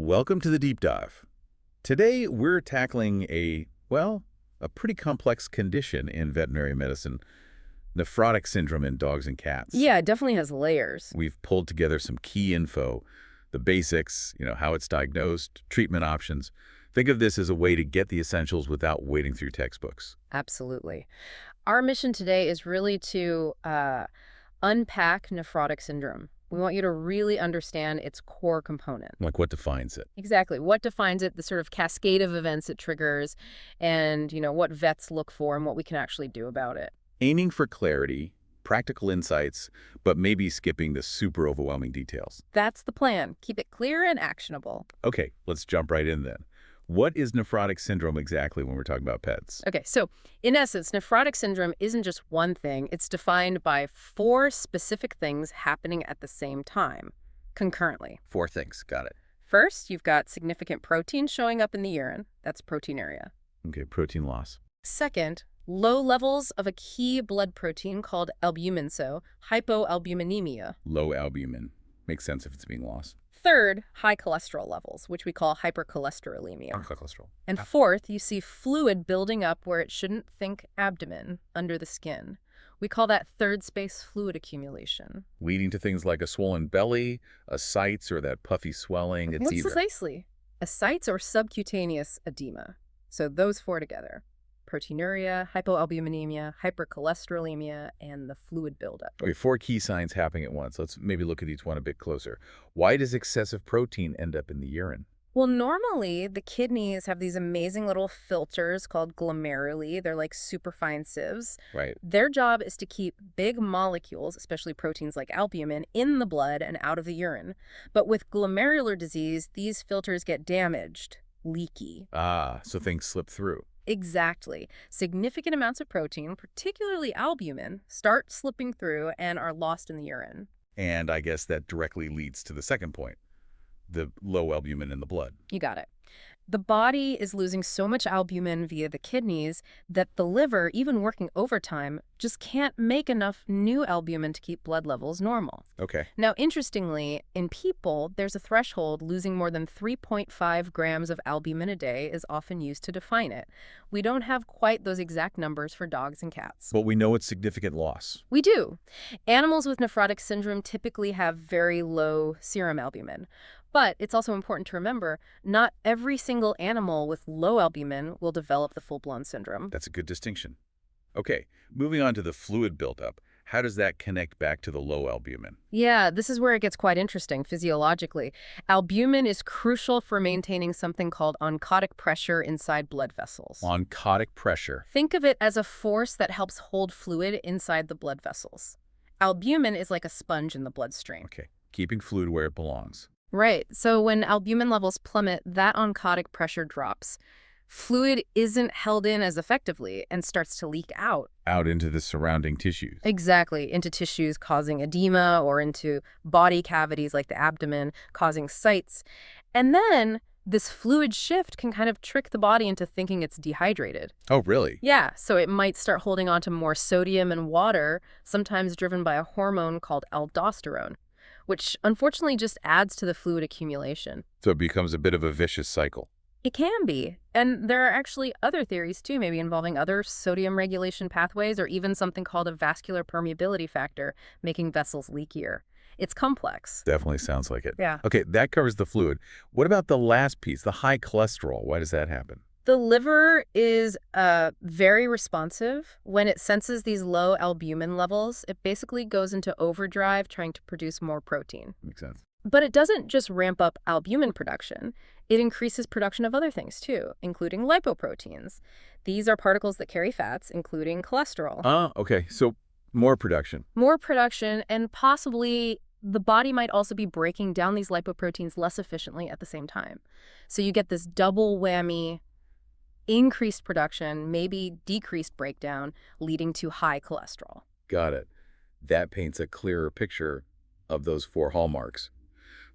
Welcome to the Deep Dive. Today, we're tackling a pretty complex condition in veterinary medicine, nephrotic syndrome in dogs and cats. Yeah, it definitely has layers. We've pulled together some key info, the basics, how it's diagnosed, treatment options. Think of this as a way to get the essentials without wading through textbooks. Absolutely. Our mission today is really to unpack nephrotic syndrome. We want you to really understand its core component. Like what defines it? Exactly. What defines it, the sort of cascade of events it triggers, and, what vets look for and what we can actually do about it. Aiming for clarity, practical insights, but maybe skipping the super overwhelming details. That's the plan. Keep it clear and actionable. Okay, let's jump right in then. What is nephrotic syndrome exactly when we're talking about pets? Okay, so in essence, nephrotic syndrome isn't just one thing. It's defined by 4 specific things happening at the same time, concurrently. 4 things. Got it. First, you've got significant protein showing up in the urine. That's proteinuria. Okay, protein loss. Second, low levels of a key blood protein called albumin, so hypoalbuminemia. Low albumin. Makes sense if it's being lost. Third, high cholesterol levels, which we call hypercholesterolemia. High cholesterol. And fourth, you see fluid building up where it shouldn't, think abdomen, under the skin. We call that third space fluid accumulation. Leading to things like a swollen belly, ascites, or that puffy swelling. It's either. Precisely. Ascites or subcutaneous edema. So those 4 together. Proteinuria, hypoalbuminemia, hypercholesterolemia, and the fluid buildup. Okay, 4 key signs happening at once. Let's maybe look at each one a bit closer. Why does excessive protein end up in the urine? Well, normally the kidneys have these amazing little filters called glomeruli. They're like superfine sieves. Right. Their job is to keep big molecules, especially proteins like albumin, in the blood and out of the urine. But with glomerular disease, these filters get damaged, leaky. Ah, so things slip through. Exactly. Significant amounts of protein, particularly albumin, start slipping through and are lost in the urine. And I guess that directly leads to the second point, the low albumin in the blood. You got it. The body is losing so much albumin via the kidneys that the liver, even working overtime, just can't make enough new albumin to keep blood levels normal. Okay. Now, interestingly, in people, there's a threshold. Losing more than 3.5 grams of albumin a day is often used to define it. We don't have quite those exact numbers for dogs and cats. But we know it's significant loss. We do. Animals with nephrotic syndrome typically have very low serum albumin. But it's also important to remember, not every single animal with low albumin will develop the full-blown syndrome. That's a good distinction. Okay, moving on to the fluid buildup. How does that connect back to the low albumin? Yeah, this is where it gets quite interesting physiologically. Albumin is crucial for maintaining something called oncotic pressure inside blood vessels. Oncotic pressure. Think of it as a force that helps hold fluid inside the blood vessels. Albumin is like a sponge in the bloodstream. Okay, keeping fluid where it belongs. Right. So when albumin levels plummet, that oncotic pressure drops. Fluid isn't held in as effectively and starts to leak out. Out into the surrounding tissues. Exactly. Into tissues causing edema or into body cavities like the abdomen causing ascites. And then this fluid shift can kind of trick the body into thinking it's dehydrated. Oh, really? Yeah. So it might start holding on to more sodium and water, sometimes driven by a hormone called aldosterone, which unfortunately just adds to the fluid accumulation. So it becomes a bit of a vicious cycle. It can be. And there are actually other theories, too, maybe involving other sodium regulation pathways or even something called a vascular permeability factor, making vessels leakier. It's complex. Definitely sounds like it. Yeah. Okay, that covers the fluid. What about the last piece, the high cholesterol? Why does that happen? The liver is very responsive. When it senses these low albumin levels, it basically goes into overdrive trying to produce more protein. Makes sense. But it doesn't just ramp up albumin production. It increases production of other things, too, including lipoproteins. These are particles that carry fats, including cholesterol. Ah, okay. So more production. More production, and possibly the body might also be breaking down these lipoproteins less efficiently at the same time. So you get this double whammy: increased production, maybe decreased breakdown, leading to high cholesterol. Got it. That paints a clearer picture of those 4 hallmarks.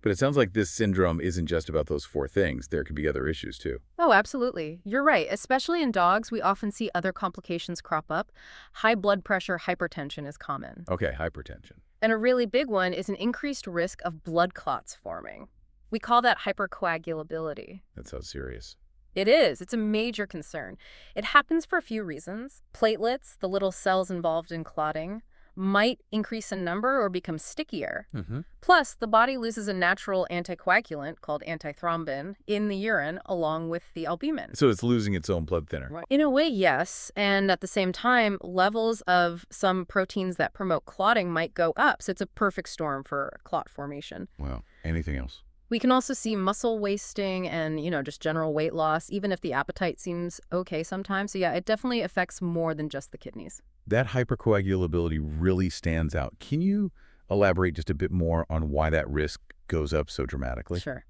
But it sounds like this syndrome isn't just about those 4 things. There could be other issues, too. Oh, absolutely. You're right. Especially in dogs, we often see other complications crop up. High blood pressure, hypertension is common. Okay, hypertension. And a really big one is an increased risk of blood clots forming, We call that hypercoagulability. That sounds serious. It is. It's a major concern. It happens for a few reasons. Platelets, the little cells involved in clotting, might increase in number or become stickier. Plus, the body loses a natural anticoagulant called antithrombin in the urine along with the albumin. So it's losing its own blood thinner. Right. In a way, yes. And at the same time, levels of some proteins that promote clotting might go up. So it's a perfect storm for clot formation. Wow. Anything else? We can also see muscle wasting and, just general weight loss, even if the appetite seems okay sometimes. So yeah, it definitely affects more than just the kidneys. That hypercoagulability really stands out. Can you elaborate just a bit more on why that risk goes up so dramatically? Sure.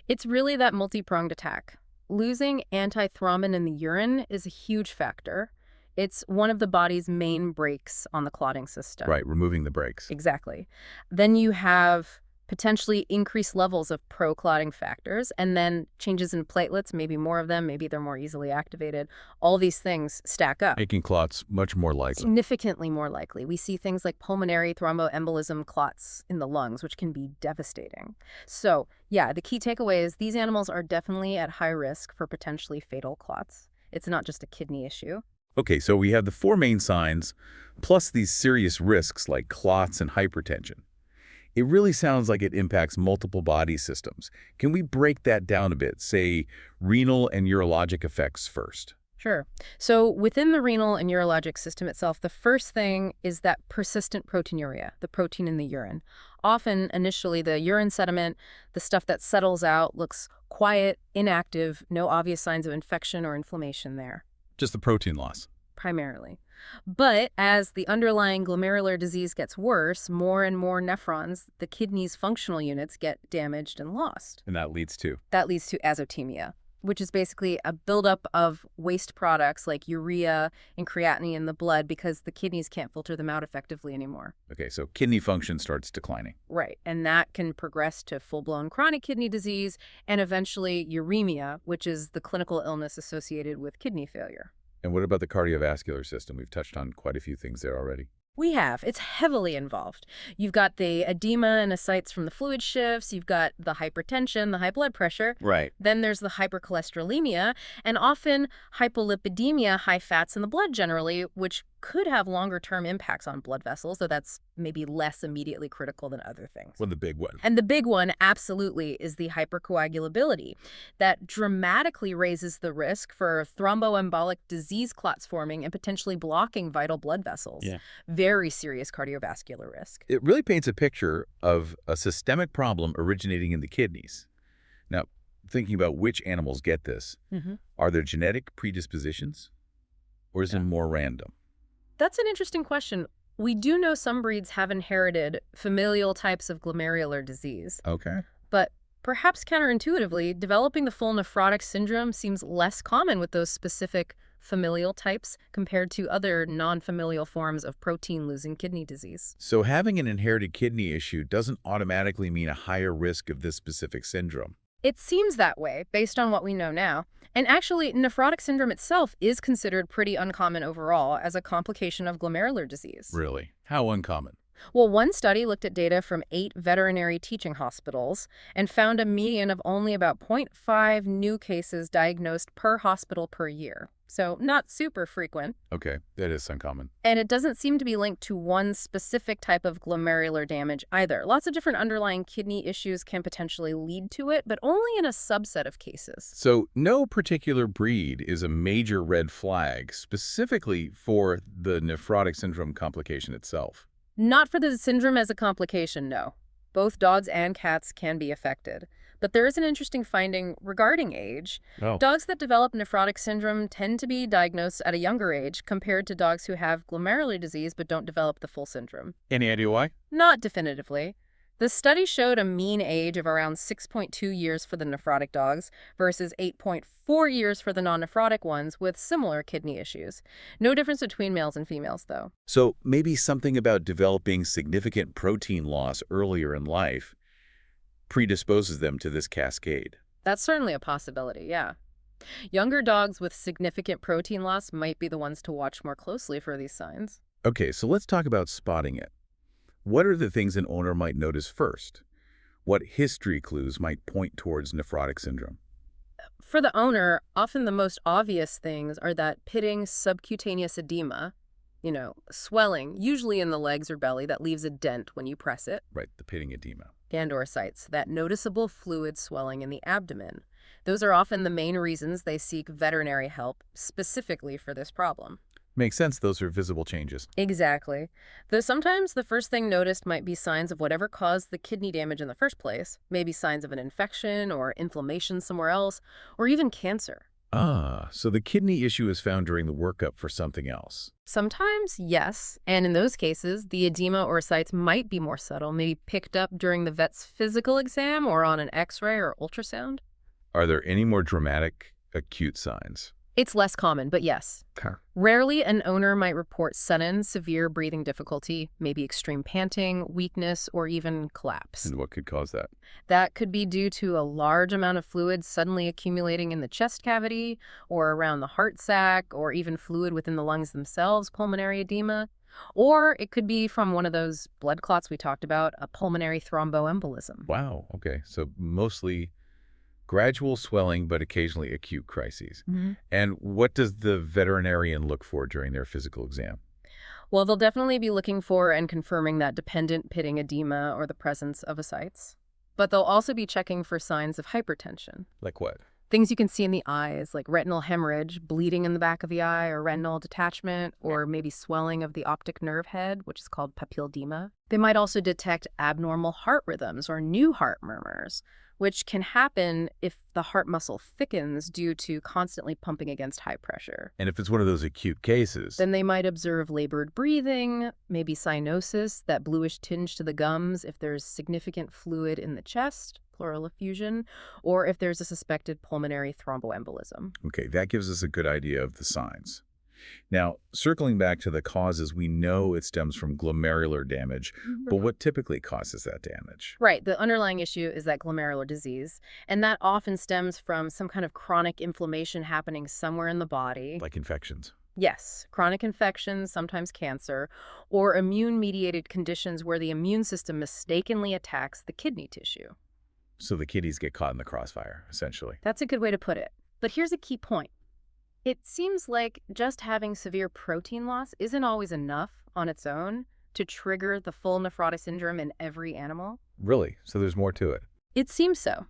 It's really that multi-pronged attack. Losing antithrombin in the urine is a huge factor. It's one of the body's main brakes on the clotting system. Right, removing the brakes. Exactly. Then you have potentially increased levels of pro-clotting factors, and then changes in platelets, maybe more of them, maybe they're more easily activated. All these things stack up. Making clots much more likely. Significantly more likely. We see things like pulmonary thromboembolism clots in the lungs, which can be devastating. So, yeah, the key takeaway is these animals are definitely at high risk for potentially fatal clots. It's not just a kidney issue. Okay, so we have the four main signs, plus these serious risks like clots and hypertension. It really sounds like it impacts multiple body systems. Can we break that down a bit, say renal and urologic effects first? Sure. So within the renal and urologic system itself, the first thing is that persistent proteinuria, the protein in the urine. Often, initially, the urine sediment, the stuff that settles out, looks quiet, inactive, no obvious signs of infection or inflammation there. Just the protein loss. Primarily. But as the underlying glomerular disease gets worse, more and more nephrons, the kidney's functional units, get damaged and lost. And that leads to? That leads to azotemia, which is basically a buildup of waste products like urea and creatinine in the blood because the kidneys can't filter them out effectively anymore. Okay, so kidney function starts declining. Right, and that can progress to full-blown chronic kidney disease and eventually uremia, which is the clinical illness associated with kidney failure. And what about the cardiovascular system? We've touched on quite a few things there already. We have. It's heavily involved. You've got the edema and ascites from the fluid shifts. You've got the hypertension, the high blood pressure. Right. Then there's the hypercholesterolemia and often hypolipidemia, high fats in the blood generally, which could have longer-term impacts on blood vessels, though that's maybe less immediately critical than other things. Well, the big one. And the big one, absolutely, is the hypercoagulability. That dramatically raises the risk for thromboembolic disease clots forming and potentially blocking vital blood vessels. Yeah. Very serious cardiovascular risk. It really paints a picture of a systemic problem originating in the kidneys. Now, thinking about which animals get this, are there genetic predispositions, or is it more random? That's an interesting question. We do know some breeds have inherited familial types of glomerular disease. Okay. But perhaps counterintuitively, developing the full nephrotic syndrome seems less common with those specific familial types compared to other non-familial forms of protein-losing kidney disease. So having an inherited kidney issue doesn't automatically mean a higher risk of this specific syndrome. It seems that way, based on what we know now. And actually, nephrotic syndrome itself is considered pretty uncommon overall as a complication of glomerular disease. Really? How uncommon? Well, one study looked at data from 8 veterinary teaching hospitals and found a median of only about 0.5 new cases diagnosed per hospital per year. So not super frequent. Okay, that is uncommon. And it doesn't seem to be linked to one specific type of glomerular damage either. Lots of different underlying kidney issues can potentially lead to it, but only in a subset of cases. So no particular breed is a major red flag specifically for the nephrotic syndrome complication itself. Not for the syndrome as a complication, no. Both dogs and cats can be affected. But there is an interesting finding regarding age. Oh. Dogs that develop nephrotic syndrome tend to be diagnosed at a younger age compared to dogs who have glomerular disease but don't develop the full syndrome. Any idea why? Not definitively. The study showed a mean age of around 6.2 years for the nephrotic dogs versus 8.4 years for the non-nephrotic ones with similar kidney issues. No difference between males and females, though. So maybe something about developing significant protein loss earlier in life predisposes them to this cascade. That's certainly a possibility, yeah. Younger dogs with significant protein loss might be the ones to watch more closely for these signs. Okay, so let's talk about spotting it. What are the things an owner might notice first? What history clues might point towards nephrotic syndrome? For the owner, often the most obvious things are that pitting subcutaneous edema, swelling, usually in the legs or belly that leaves a dent when you press it, Right, the pitting edema. and or sites, that noticeable fluid swelling in the abdomen. Those are often the main reasons they seek veterinary help specifically for this problem. Makes sense, those are visible changes. Exactly. Though sometimes the first thing noticed might be signs of whatever caused the kidney damage in the first place, maybe signs of an infection or inflammation somewhere else, or even cancer. Ah, so the kidney issue is found during the workup for something else. Sometimes, yes, and in those cases, the edema or sites might be more subtle, maybe picked up during the vet's physical exam or on an X-ray or ultrasound. Are there any more dramatic, acute signs? It's less common, but yes. Okay. Rarely, an owner might report sudden, severe breathing difficulty, maybe extreme panting, weakness, or even collapse. And what could cause that? That could be due to a large amount of fluid suddenly accumulating in the chest cavity or around the heart sac, or even fluid within the lungs themselves, pulmonary edema. Or it could be from one of those blood clots we talked about, a pulmonary thromboembolism. Wow, okay. So mostly gradual swelling, but occasionally acute crises. And what does the veterinarian look for during their physical exam? Well, they'll definitely be looking for and confirming that dependent pitting edema or the presence of ascites. But they'll also be checking for signs of hypertension. Like what? Things you can see in the eyes, like retinal hemorrhage, bleeding in the back of the eye, or retinal detachment, or maybe swelling of the optic nerve head, which is called papilledema. They might also detect abnormal heart rhythms or new heart murmurs, which can happen if the heart muscle thickens due to constantly pumping against high pressure. And if it's one of those acute cases, Then they might observe labored breathing, maybe cyanosis, that bluish tinge to the gums if there's significant fluid in the chest, pleural effusion, or if there's a suspected pulmonary thromboembolism. okay, that gives us a good idea of the signs. Now, circling back to the causes, we know it stems from glomerular damage, but what typically causes that damage? Right, the underlying issue is that glomerular disease, and that often stems from some kind of chronic inflammation happening somewhere in the body. Like infections. Yes, chronic infections, sometimes cancer, or immune-mediated conditions where the immune system mistakenly attacks the kidney tissue. So the kidneys get caught in the crossfire, essentially. That's a good way to put it. But here's a key point. It seems like just having severe protein loss isn't always enough on its own to trigger the full nephrotic syndrome in every animal. Really? So there's more to it. It seems so.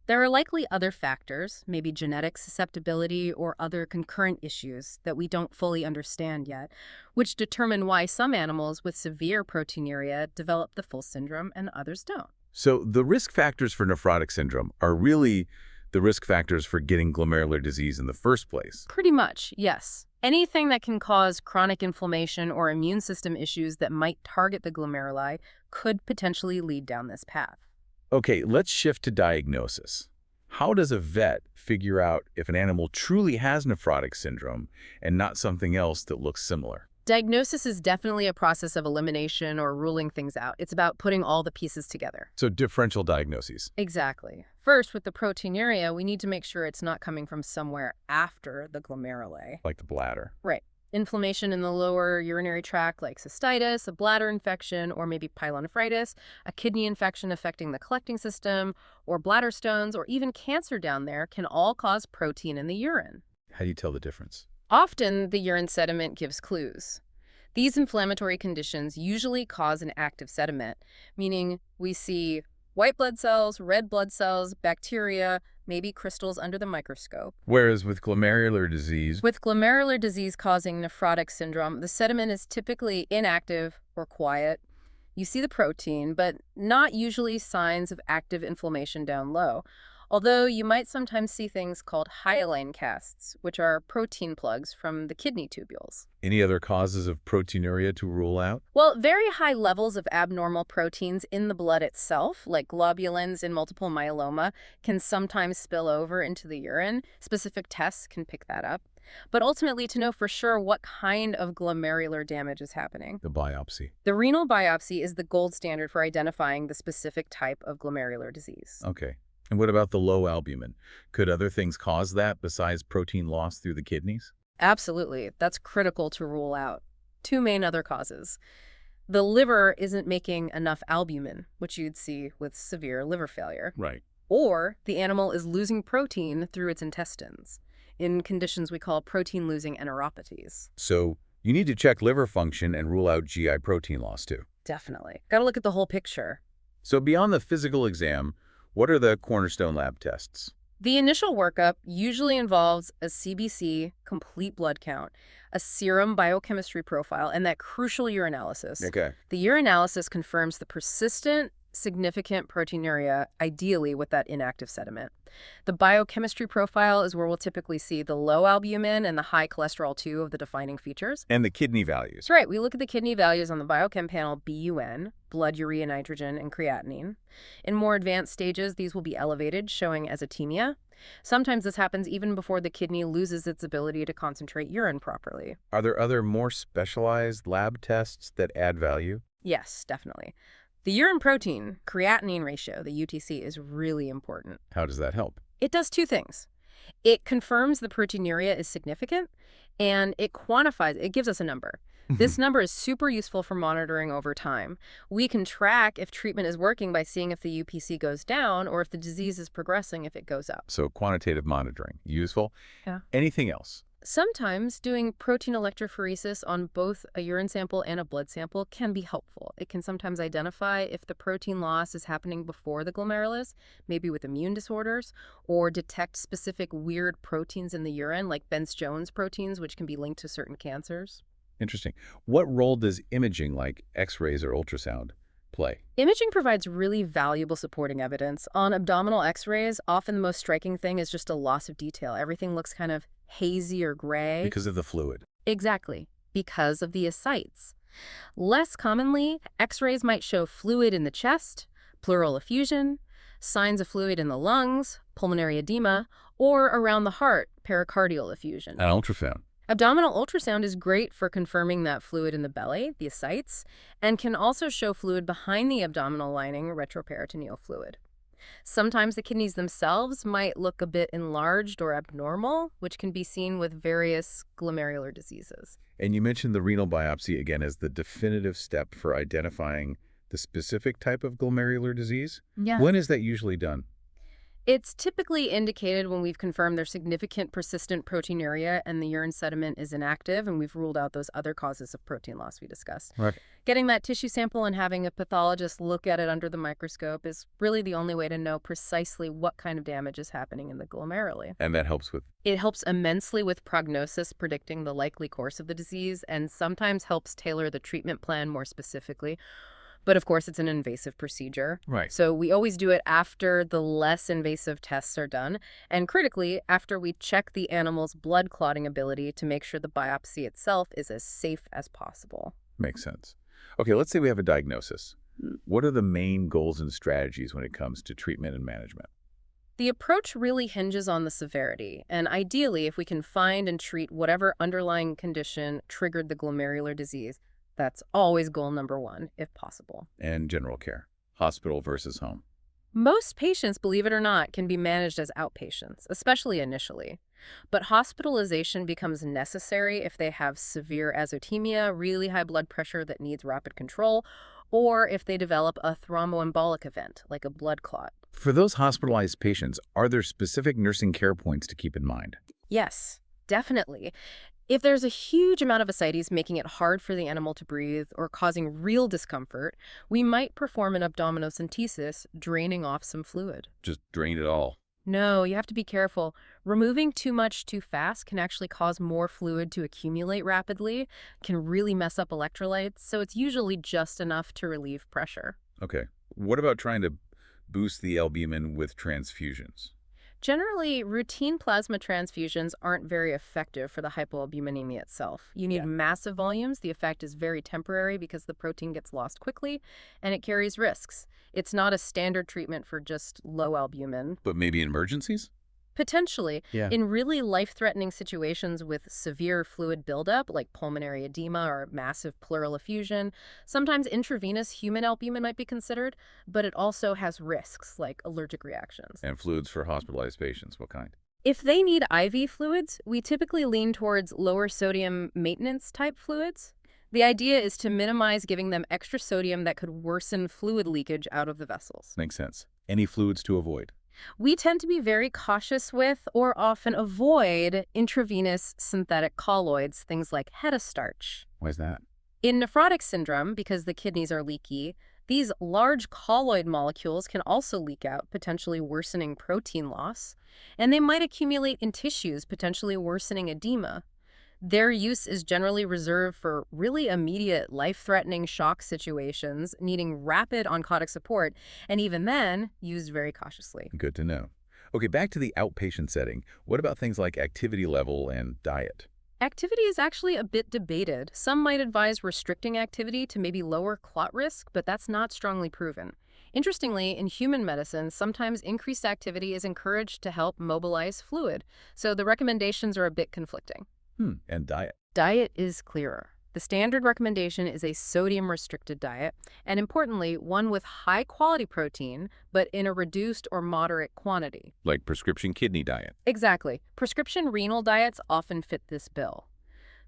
There are likely other factors, maybe genetic susceptibility or other concurrent issues that we don't fully understand yet, which determine why some animals with severe proteinuria develop the full syndrome and others don't. So the risk factors for nephrotic syndrome are really the risk factors for getting glomerular disease in the first place. Pretty much, yes. Anything that can cause chronic inflammation or immune system issues that might target the glomeruli could potentially lead down this path. Okay, let's shift to diagnosis. How does a vet figure out if an animal truly has nephrotic syndrome and not something else that looks similar? Diagnosis is definitely a process of elimination or ruling things out. It's about putting all the pieces together. So differential diagnoses. Exactly. First, with the proteinuria, we need to make sure it's not coming from somewhere after the glomeruli. Like the bladder. Right. Inflammation in the lower urinary tract like cystitis, a bladder infection, or maybe pyelonephritis, a kidney infection affecting the collecting system, or bladder stones, or even cancer down there can all cause protein in the urine. How do you tell the difference? Often, the urine sediment gives clues. These inflammatory conditions usually cause an active sediment, meaning we see white blood cells, red blood cells, bacteria, maybe crystals under the microscope. Whereas with glomerular disease, With glomerular disease causing nephrotic syndrome, the sediment is typically inactive or quiet. You see the protein, but not usually signs of active inflammation down low. Although you might sometimes see things called hyaline casts, which are protein plugs from the kidney tubules. any other causes of proteinuria to rule out? Well, very high levels of abnormal proteins in the blood itself, like globulins in multiple myeloma, can sometimes spill over into the urine. Specific tests can pick that up. But ultimately, to know for sure what kind of glomerular damage is happening. The biopsy. The renal biopsy is the gold standard for identifying the specific type of glomerular disease. Okay. And what about the low albumin? Could other things cause that besides protein loss through the kidneys? Absolutely. That's critical to rule out. Two main other causes. The liver isn't making enough albumin, which you'd see with severe liver failure. Right. Or the animal is losing protein through its intestines in conditions we call protein-losing enteropathies. So you need to check liver function and rule out GI protein loss too. Definitely. Got to look at the whole picture. So beyond the physical exam, what are the cornerstone lab tests? The initial workup usually involves a CBC, complete blood count, a serum biochemistry profile, and that crucial urinalysis. Okay. The urinalysis confirms the persistent, significant proteinuria, ideally with that inactive sediment. The biochemistry profile is where we'll typically see the low albumin and the high cholesterol, two of the defining features. And the kidney values. That's right. We look at the kidney values on the biochem panel BUN, blood urea nitrogen, and creatinine. In more advanced stages, these will be elevated, showing azotemia. Sometimes this happens even before the kidney loses its ability to concentrate urine properly. Are there other more specialized lab tests that add value? Yes, definitely. The urine protein creatinine ratio, the UTC, is really important. How does that help? It does two things. It confirms the proteinuria is significant, and it quantifies, it gives us a number. This number is super useful for monitoring over time. We can track if treatment is working by seeing if the UPC goes down or if the disease is progressing if it goes up. So quantitative monitoring, useful. Yeah. Anything else? Sometimes doing protein electrophoresis on both a urine sample and a blood sample can be helpful. It can sometimes identify if the protein loss is happening before the glomerulus, maybe with immune disorders, or detect specific weird proteins in the urine, like Bence-Jones proteins, which can be linked to certain cancers. Interesting. What role does imaging like X-rays or ultrasound play? Imaging provides really valuable supporting evidence. On abdominal X-rays, often the most striking thing is just a loss of detail. Everything looks kind of hazy or gray. Because of the fluid. Exactly, because of the ascites. Less commonly, X-rays might show fluid in the chest, pleural effusion, signs of fluid in the lungs, pulmonary edema, or around the heart, pericardial effusion. An ultrasound. Abdominal ultrasound is great for confirming that fluid in the belly, the ascites, and can also show fluid behind the abdominal lining, retroperitoneal fluid. Sometimes the kidneys themselves might look a bit enlarged or abnormal, which can be seen with various glomerular diseases. And you mentioned the renal biopsy again as the definitive step for identifying the specific type of glomerular disease. Yeah. When is that usually done? It's typically indicated when we've confirmed there's significant persistent proteinuria and the urine sediment is inactive, and we've ruled out those other causes of protein loss we discussed. Right. Getting that tissue sample and having a pathologist look at it under the microscope is really the only way to know precisely what kind of damage is happening in the glomeruli. And that helps with... It helps immensely with prognosis, predicting the likely course of the disease, and sometimes helps tailor the treatment plan more specifically. But of course, it's an invasive procedure. Right. So we always do it after the less invasive tests are done, and critically, after we check the animal's blood clotting ability to make sure the biopsy itself is as safe as possible. Makes sense. Okay, let's say we have a diagnosis. What are the main goals and strategies when it comes to treatment and management? The approach really hinges on the severity, and ideally, if we can find and treat whatever underlying condition triggered the glomerular disease, that's always goal number one, if possible. And general care, hospital versus home. Most patients, believe it or not, can be managed as outpatients, especially initially. But hospitalization becomes necessary if they have severe azotemia, really high blood pressure that needs rapid control, or if they develop a thromboembolic event, like a blood clot. For those hospitalized patients, are there specific nursing care points to keep in mind? Yes, definitely. If there's a huge amount of ascites making it hard for the animal to breathe or causing real discomfort, we might perform an abdominocentesis, draining off some fluid. Just drain it all. No, you have to be careful. Removing too much too fast can actually cause more fluid to accumulate rapidly, can really mess up electrolytes, so it's usually just enough to relieve pressure. Okay. What about trying to boost the albumin with transfusions? Generally, routine plasma transfusions aren't very effective for the hypoalbuminemia itself. You need massive volumes. The effect is very temporary because the protein gets lost quickly, and it carries risks. It's not a standard treatment for just low albumin. But maybe in emergencies? Potentially, Yeah. in really life-threatening situations with severe fluid buildup, like pulmonary edema or massive pleural effusion, sometimes intravenous human albumin might be considered, but it also has risks, like allergic reactions. And fluids for hospitalized patients, what kind? If they need IV fluids, we typically lean towards lower sodium maintenance type fluids. The idea is to minimize giving them extra sodium that could worsen fluid leakage out of the vessels. Makes sense. Any fluids to avoid? We tend to be very cautious with or often avoid intravenous synthetic colloids, things like hetastarch. Why is that? In nephrotic syndrome, because the kidneys are leaky, these large colloid molecules can also leak out, potentially worsening protein loss, and they might accumulate in tissues, potentially worsening edema. Their use is generally reserved for really immediate, life-threatening shock situations needing rapid oncotic support, and even then, used very cautiously. Good to know. Okay, back to the outpatient setting. What about things like activity level and diet? Activity is actually a bit debated. Some might advise restricting activity to maybe lower clot risk, but that's not strongly proven. Interestingly, in human medicine, sometimes increased activity is encouraged to help mobilize fluid, so the recommendations are a bit conflicting. And diet? Diet is clearer. The standard recommendation is a sodium-restricted diet, and importantly, one with high-quality protein, but in a reduced or moderate quantity. Like prescription kidney diet? Exactly. Prescription renal diets often fit this bill.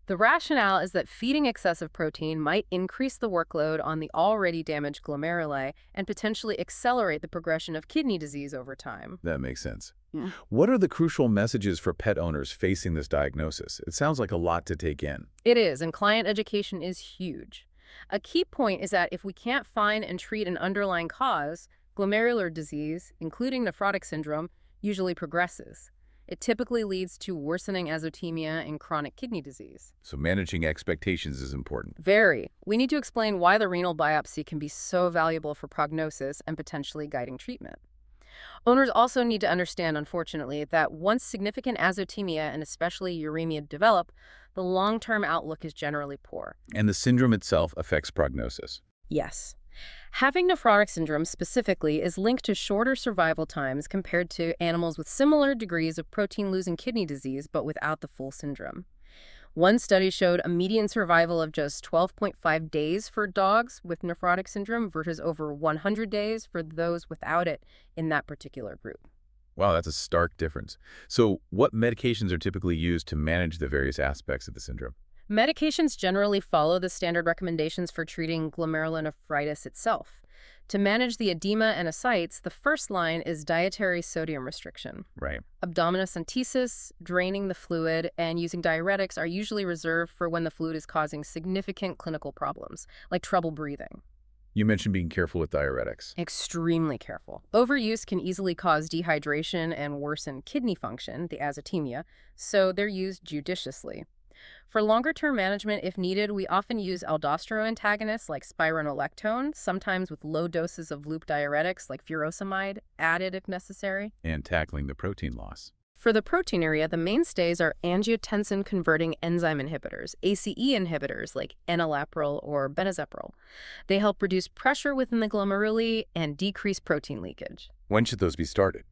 The rationale is that feeding excessive protein might increase the workload on the already damaged glomeruli and potentially accelerate the progression of kidney disease over time. That makes sense. Yeah. What are the crucial messages for pet owners facing this diagnosis? It sounds like a lot to take in. It is, and client education is huge. A key point is that if we can't find and treat an underlying cause, glomerular disease, including nephrotic syndrome, usually progresses. It typically leads to worsening azotemia and chronic kidney disease. So managing expectations is important. Very. We need to explain why the renal biopsy can be so valuable for prognosis and potentially guiding treatment. Owners also need to understand, unfortunately, that once significant azotemia and especially uremia develop, the long-term outlook is generally poor. And the syndrome itself affects prognosis. Yes. Having nephrotic syndrome specifically is linked to shorter survival times compared to animals with similar degrees of protein-losing kidney disease but without the full syndrome. One study showed a median survival of just 12.5 days for dogs with nephrotic syndrome versus over 100 days for those without it in that particular group. Wow, that's a stark difference. So what medications are typically used to manage the various aspects of the syndrome? Medications generally follow the standard recommendations for treating glomerulonephritis itself. To manage the edema and ascites, the first line is dietary sodium restriction. Right. Abdominocentesis, draining the fluid, and using diuretics are usually reserved for when the fluid is causing significant clinical problems, like trouble breathing. You mentioned being careful with diuretics. Extremely careful. Overuse can easily cause dehydration and worsen kidney function, the azotemia, so they're used judiciously. For longer-term management, if needed, we often use aldosterone antagonists like spironolactone, sometimes with low doses of loop diuretics like furosemide, added if necessary. And tackling the protein loss. For the proteinuria, the mainstays are angiotensin-converting enzyme inhibitors, ACE inhibitors like enalapril or benazepril. They help reduce pressure within the glomeruli and decrease protein leakage. When should those be started?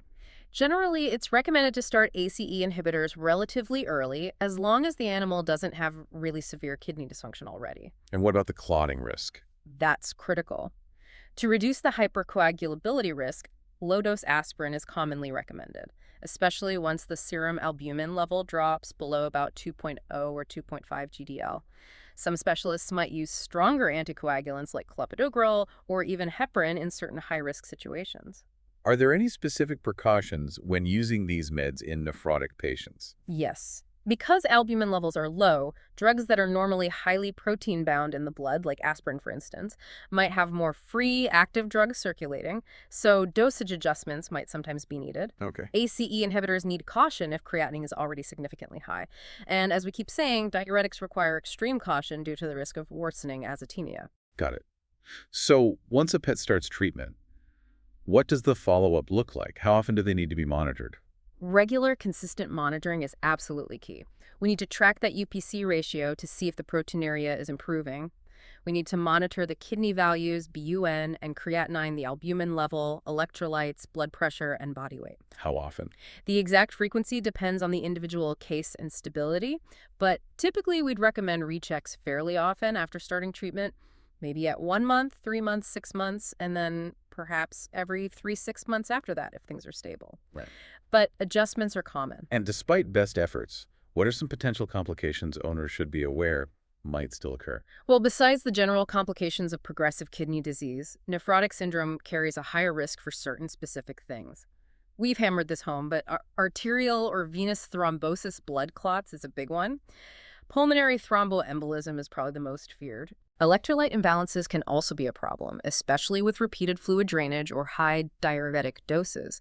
Generally, it's recommended to start ACE inhibitors relatively early, as long as the animal doesn't have really severe kidney dysfunction already. And what about the clotting risk? That's critical. To reduce the hypercoagulability risk, low-dose aspirin is commonly recommended, especially once the serum albumin level drops below about 2.0 or 2.5 GDL. Some specialists might use stronger anticoagulants like clopidogrel or even heparin in certain high-risk situations. Are there any specific precautions when using these meds in nephrotic patients? Yes. Because albumin levels are low, drugs that are normally highly protein-bound in the blood, like aspirin for instance, might have more free active drugs circulating, so dosage adjustments might sometimes be needed. Okay. ACE inhibitors need caution if creatinine is already significantly high. And as we keep saying, diuretics require extreme caution due to the risk of worsening azotemia. Got it. So once a pet starts treatment, what does the follow-up look like? How often do they need to be monitored? Regular, consistent monitoring is absolutely key. We need to track that UPC ratio to see if the proteinuria is improving. We need to monitor the kidney values, BUN, and creatinine, the albumin level, electrolytes, blood pressure, and body weight. How often? The exact frequency depends on the individual case and stability, but typically we'd recommend rechecks fairly often after starting treatment, maybe at 1 month, 3 months, 6 months, and then perhaps every 3-6 months after that if things are stable. Right. But adjustments are common. And despite best efforts, what are some potential complications owners should be aware might still occur? Well, besides the general complications of progressive kidney disease, nephrotic syndrome carries a higher risk for certain specific things. We've hammered this home, but arterial or venous thrombosis blood clots is a big one. Pulmonary thromboembolism is probably the most feared. Electrolyte imbalances can also be a problem, especially with repeated fluid drainage or high diuretic doses.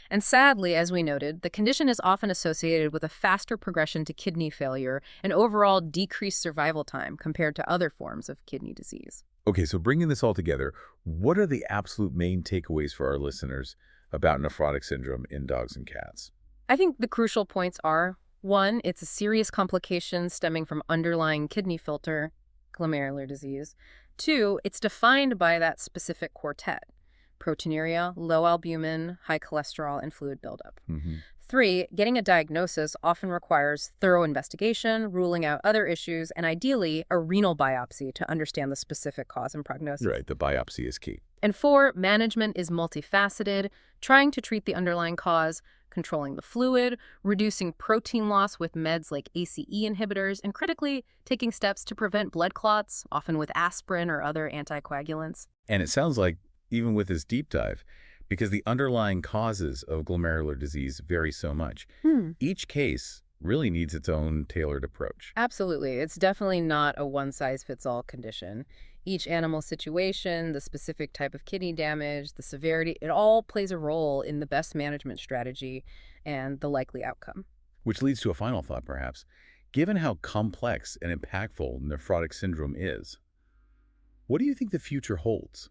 And sadly, as we noted, the condition is often associated with a faster progression to kidney failure and overall decreased survival time compared to other forms of kidney disease. Okay, so bringing this all together, what are the absolute main takeaways for our listeners about nephrotic syndrome in dogs and cats? I think the crucial points are: one, it's a serious complication stemming from underlying kidney filter, glomerular disease. Two, it's defined by that specific quartet: proteinuria, low albumin, high cholesterol, and fluid buildup. Hmm. Three, getting a diagnosis often requires thorough investigation, ruling out other issues, and ideally, a renal biopsy to understand the specific cause and prognosis. Right, the biopsy is key. And four, management is multifaceted, trying to treat the underlying cause, controlling the fluid, reducing protein loss with meds like ACE inhibitors, and critically, taking steps to prevent blood clots, often with aspirin or other anticoagulants. And it sounds like, even with this deep dive, because the underlying causes of glomerular disease vary so much, each case really needs its own tailored approach. Absolutely. It's definitely not a one-size-fits-all condition. Each animal situation, the specific type of kidney damage, the severity, it all plays a role in the best management strategy and the likely outcome. Which leads to a final thought, perhaps. Given how complex and impactful nephrotic syndrome is, what do you think the future holds?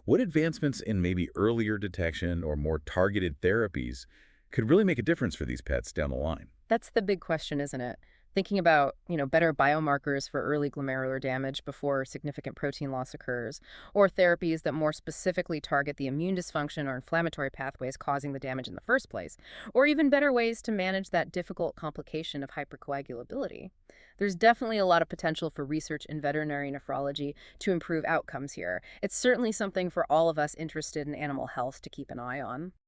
What advancements in maybe earlier detection or more targeted therapies could really make a difference for these pets down the line? That's the big question, isn't it? Thinking about, better biomarkers for early glomerular damage before significant protein loss occurs, or therapies that more specifically target the immune dysfunction or inflammatory pathways causing the damage in the first place, or even better ways to manage that difficult complication of hypercoagulability. There's definitely a lot of potential for research in veterinary nephrology to improve outcomes here. It's certainly something for all of us interested in animal health to keep an eye on.